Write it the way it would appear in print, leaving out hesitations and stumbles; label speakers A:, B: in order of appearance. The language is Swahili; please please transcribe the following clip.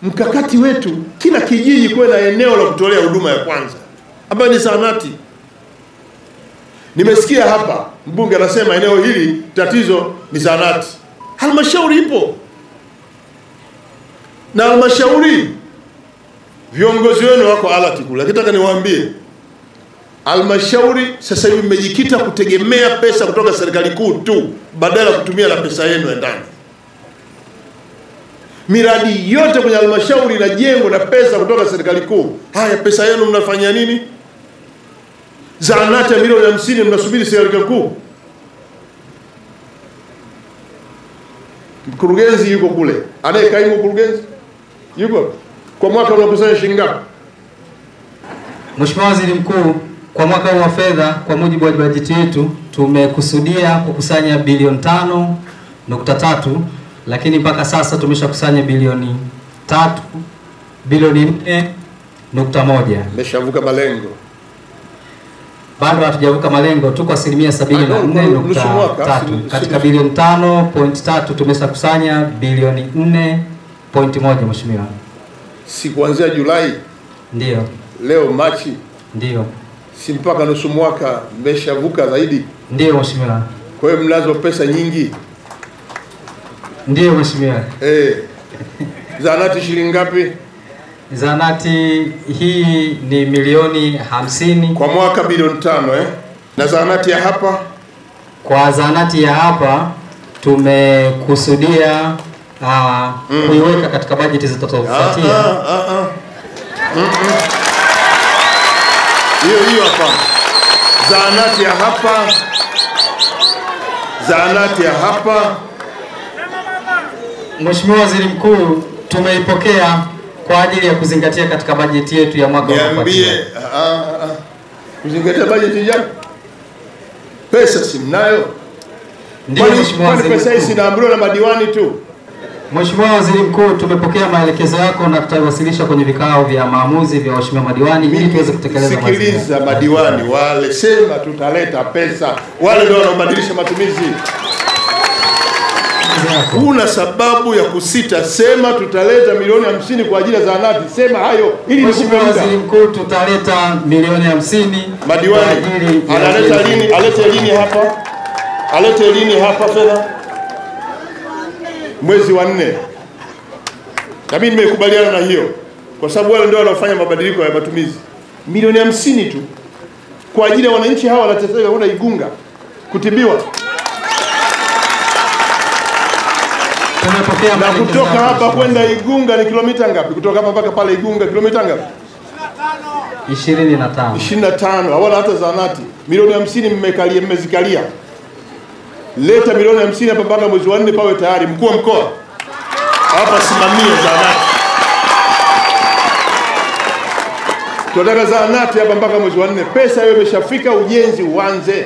A: mkakati wetu kila kijiji kuwe na eneo la kutolea huduma ya kwanza ambayo ni zahanati. Nimesikia hapa mbunge anasema eneo hili tatizo ni zahanati. Halmashauri ipo. Na halmashauri viongozi wenu wako alati kule. Nataka niwaambie halmashauri sasa hivi mmejikita kutegemea pesa kutoka serikali kuu tu badala ya kutumia na pesa yenu ya ndani. Miradi yote kwenye halmashauri inajengwa na pesa kutoka serikali kuu. Haya, pesa yenu mnafanya nini? Zahanati ya milioni 50 mnasubiri serikali kuu. Mkurugenzi yuko kule. Anayekaimu mkurugenzi yuko. Kwa mwaka unakusanya shilingi ngapi?
B: Mheshimiwa Waziri Mkuu, kwa mwaka huu wa fedha kwa mujibu wa bajeti yetu tumekusudia kukusanya bilioni 5.3, lakini mpaka sasa tumeshakusanya bilioni 4.1.
A: Mmeshavuka malengo.
B: Bado hatujavuka malengo, tuko asilimia 74.3. Katika bilioni 5.3 tumeshakusanya bilioni 4.1 Mheshimiwa.
A: Si kuanzia Julai?
B: Ndio.
A: Leo Machi?
B: Ndio.
A: Si mpaka nusu mwaka mmeshavuka zaidi?
B: Ndio Mheshimiwa.
A: Kwa hiyo mnazo pesa nyingi?
B: Ndio Mheshimiwa.
A: Zahanati shilingi ngapi?
B: Zahanati hii ni milioni 50
A: kwa mwaka, bilioni 5 Na zahanati ya hapa?
B: Kwa zahanati ya hapa tumekusudia kuiweka katika bajeti zitakazofuatia.
A: Hiyo hapa. Zahanati ya hapa. Zahanati ya hapa.
B: Mheshimiwa Waziri Mkuu, tumeipokea kwa ajili ya kuzingatia katika bajeti yetu ya mwaka
A: unaofuatia. Kuzingatia bajeti gani? Pesa si mnayo?
B: Ndio Mheshimiwa Waziri Mkuu.
A: Pesa hizi zinaamriwa na madiwani tu.
B: Mheshimiwa Waziri Mkuu, tumepokea maelekezo yako na tutawasilisha kwenye vikao vya maamuzi vya waheshimiwa madiwani ili tuweze kutekeleza.
A: Sikiliza madiwani wale, sema tutaleta pesa. Wale ndio wanaobadilisha matumizi. Kuna sababu ya kusita, sema tutaleta milioni 50 kwa ajili ya zahanati. Sema hayo ili
B: Mheshimiwa Waziri Mkuu, tutaleta milioni 50.
A: Madiwani analeta lini? Alete lini hapa? Alete lini hapa fedha? Mwezi wa 4. Na mimi nimekubaliana na hiyo kwa sababu wale ndio wanaofanya mabadiliko ya matumizi. Milioni 50 tu kwa ajili ya wananchi hawa wanateseka una Igunga kutibiwa. Na kutoka hapa kwenda Igunga ni kilomita ngapi? Kutoka hapa mpaka pale Igunga kilomita ngapi?
B: 25.
A: 25. Hawana hata zahanati. Milioni 50 mmezikalia. Leta milioni 50 hapa mpaka mwezi wa 4 pawe tayari. Mkuu wa mkoa hapa simamie zahanati. Tunataka zahanati hapa mpaka mwezi wa 4. Pesa hiyo imeshafika, ujenzi uanze.